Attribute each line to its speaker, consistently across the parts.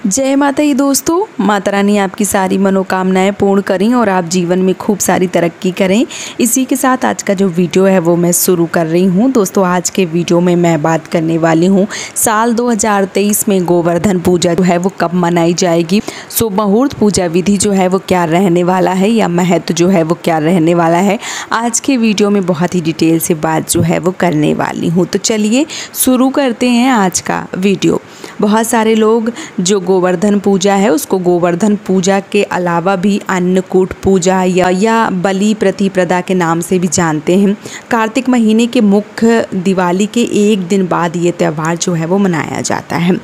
Speaker 1: जय माता दी दोस्तों। माता रानी आपकी सारी मनोकामनाएं पूर्ण करें और आप जीवन में खूब सारी तरक्की करें। इसी के साथ आज का जो वीडियो है वो मैं शुरू कर रही हूं। दोस्तों आज के वीडियो में मैं बात करने वाली हूं साल 2023 में गोवर्धन पूजा जो है वो कब मनाई जाएगी। शुभ मुहूर्त पूजा विधि जो है वो क्या रहने वाला है या महत्व जो है वो क्या रहने वाला है। आज के वीडियो में बहुत ही डिटेल से बात जो है वो करने वाली हूँ। तो चलिए शुरू करते हैं आज का वीडियो। बहुत सारे लोग जो गोवर्धन पूजा है उसको गोवर्धन पूजा के अलावा भी अन्नकूट पूजा या बलि प्रतिपदा के नाम से भी जानते हैं। कार्तिक महीने के मुख्य दिवाली के एक दिन बाद ये त्यौहार जो है वो मनाया जाता है।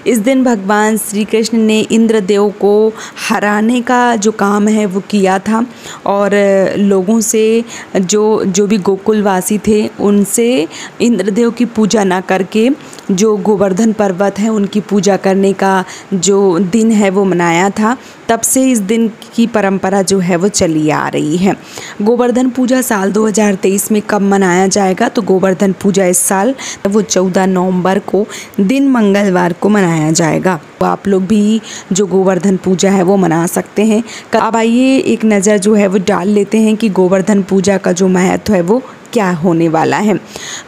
Speaker 1: इस दिन भगवान श्री कृष्ण ने इंद्रदेव को हराने का जो काम है वो किया था और लोगों से जो भी गोकुलवासी थे उनसे इंद्रदेव की पूजा ना करके जो गोवर्धन पर्वत है उनकी पूजा करने का जो दिन है वो मनाया था। तब से इस दिन की परंपरा जो है वो चली आ रही है। गोवर्धन पूजा साल 2023 में कब मनाया जाएगा, तो गोवर्धन पूजा इस साल वो 14 नवंबर को दिन मंगलवार को मनाया जाएगा। तो आप लोग भी जो गोवर्धन पूजा है वो मना सकते हैं। अब आइए एक नज़र जो है वो डाल लेते हैं कि गोवर्धन पूजा का जो महत्व है वो क्या होने वाला है।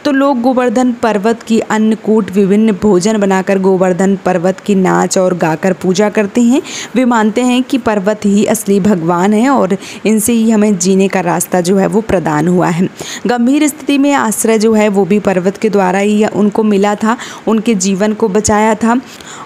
Speaker 1: तो लोग गोवर्धन पर्वत की अन्नकूट विभिन्न भोजन बनाकर गोवर्धन पर्वत की नाच और गाकर पूजा करते हैं। वे मानते हैं कि पर्वत ही असली भगवान है और इनसे ही हमें जीने का रास्ता जो है वो प्रदान हुआ है। गंभीर स्थिति में आश्रय जो है वो भी पर्वत के द्वारा ही उनको मिला था, उनके जीवन को बचाया था।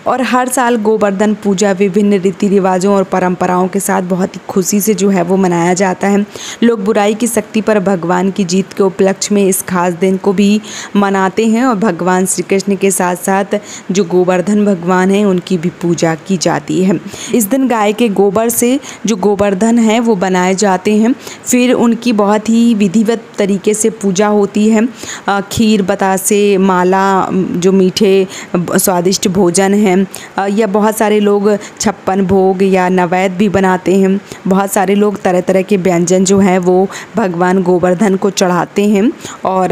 Speaker 1: और हर साल गोवर्धन पूजा विभिन्न रीति रिवाजों और परंपराओं के साथ बहुत ही खुशी से जो है वो मनाया जाता है। लोग बुराई की शक्ति पर भगवान की जीत के उपलक्ष्य में इस खास दिन को भी मनाते हैं और भगवान श्री कृष्ण के साथ साथ जो गोवर्धन भगवान हैं उनकी भी पूजा की जाती है। इस दिन गाय के गोबर से जो गोवर्धन है वो बनाए जाते हैं। फिर उनकी बहुत ही विधिवत तरीके से पूजा होती है। खीर, बतासे, माला, जो मीठे स्वादिष्ट भोजन हैं या बहुत सारे लोग 56 भोग या नैवेद्य भी बनाते हैं। बहुत सारे लोग तरह तरह के व्यंजन जो है वो भगवान गोवर्धन को चढ़ाते हैं और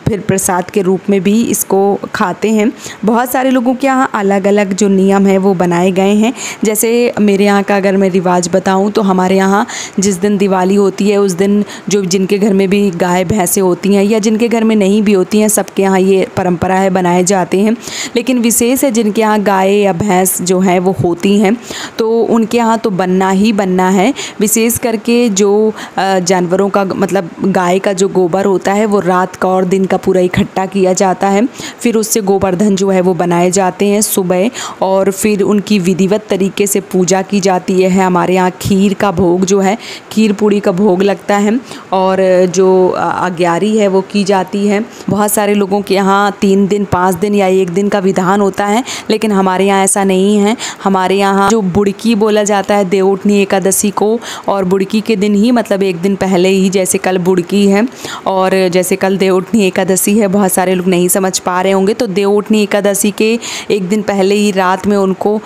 Speaker 1: फिर प्रसाद के रूप में भी इसको खाते हैं। बहुत सारे लोगों के यहाँ अलग अलग जो नियम है वो बनाए गए हैं। जैसे मेरे यहाँ का अगर मैं रिवाज बताऊँ तो हमारे यहाँ जिस दिन दिवाली होती है उस दिन जो जिनके घर में भी गाय भैंसें होती हैं या जिनके घर में नहीं भी होती हैं सबके यहाँ ये परंपरा है, बनाए जाते हैं। लेकिन विशेष है जिनके यहाँ गाय या भैंस जो है वो होती हैं तो उनके यहाँ तो बनना ही बनना है। विशेष करके जो जानवरों का मतलब गाय का जो गोबर होता है वो रात का और दिन का पूरा इकट्ठा किया जाता है। फिर उससे गोवर्धन जो है वो बनाए जाते हैं सुबह और फिर उनकी विधिवत तरीके से पूजा की जाती है। हमारे यहाँ खीर का भोग जो है, खीर पूड़ी का भोग लगता है और जो अग्यारी है वो की जाती है। बहुत सारे लोगों के यहाँ 3 दिन, 5 दिन या 1 दिन का विधान होता है, लेकिन हमारे यहाँ ऐसा नहीं है। हमारे यहाँ जो बुड़की बोला जाता है देवउठनी एकादशी को, और बुड़की के दिन ही मतलब 1 दिन पहले ही, जैसे कल बुड़की है और जैसे कल देवउठनी एकादशी है, बहुत सारे लोग नहीं समझ पा रहे होंगे। तो देवउठनी एकादशी के 1 दिन पहले ही रात में उनको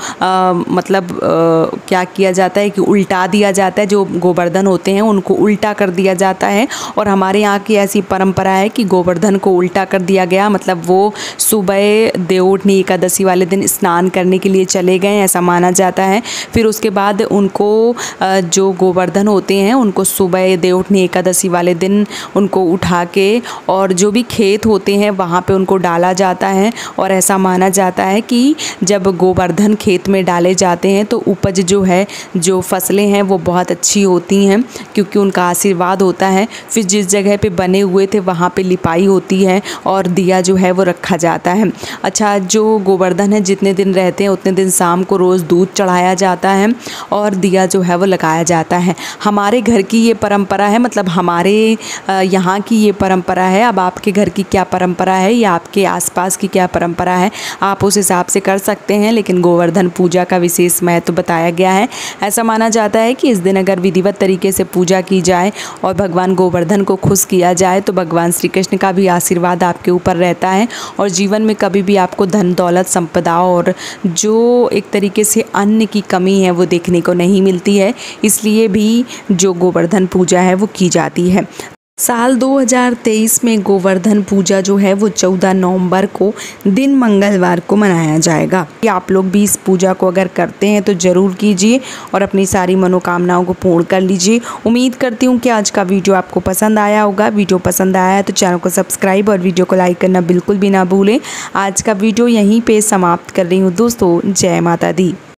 Speaker 1: क्या किया जाता है कि उल्टा दिया जाता है। जो गोवर्धन होते हैं उनको उल्टा कर दिया जाता है और हमारे यहाँ की ऐसी परंपरा है कि गोवर्धन को उल्टा कर दिया गया मतलब वो सुबह देवउठनी एकादशी वाले दिन स्नान करने के लिए चले गए, ऐसा माना जाता है। फिर उसके बाद उनको जो गोवर्धन होते हैं उनको सुबह देवउठनी एकादशी वाले दिन उनको उठा के और जो भी खेत होते हैं वहाँ पे उनको डाला जाता है। और ऐसा माना जाता है कि जब गोवर्धन खेत में डाले जाते हैं तो उपज जो है, जो फसलें हैं वो बहुत अच्छी होती हैं क्योंकि उनका आशीर्वाद होता है। फिर जिस जगह पे बने हुए थे वहाँ पे लिपाई होती है और दिया जो है वो रखा जाता है। अच्छा, जो गोवर्धन है जितने दिन रहते हैं उतने दिन शाम को रोज़ दूध चढ़ाया जाता है और दिया जो है वो लगाया जाता है। हमारे घर की ये परंपरा है, मतलब हमारे यहाँ की ये परंपरा है। अब आपके घर की क्या परंपरा है या आपके आसपास की क्या परंपरा है आप उस हिसाब से कर सकते हैं, लेकिन गोवर्धन पूजा का विशेष महत्व बताया गया है। ऐसा माना जाता है कि इस दिन अगर विधिवत तरीके से पूजा की जाए और भगवान गोवर्धन को खुश किया जाए तो भगवान श्री कृष्ण का भी आशीर्वाद आपके ऊपर रहता है और जीवन में कभी भी आपको धन दौलत संपदा और जो एक तरीके से अन्न की कमी है वो देखने को नहीं मिलती है। इसलिए भी जो गोवर्धन पूजा है वो की जाती है। साल 2023 में गोवर्धन पूजा जो है वो 14 नवंबर को दिन मंगलवार को मनाया जाएगा। आप लोग भी इस पूजा को अगर करते हैं तो ज़रूर कीजिए और अपनी सारी मनोकामनाओं को पूर्ण कर लीजिए। उम्मीद करती हूँ कि आज का वीडियो आपको पसंद आया होगा। वीडियो पसंद आया है तो चैनल को सब्सक्राइब और वीडियो को लाइक करना बिल्कुल भी ना भूलें। आज का वीडियो यहीं पर समाप्त कर रही हूँ दोस्तों। जय माता दी।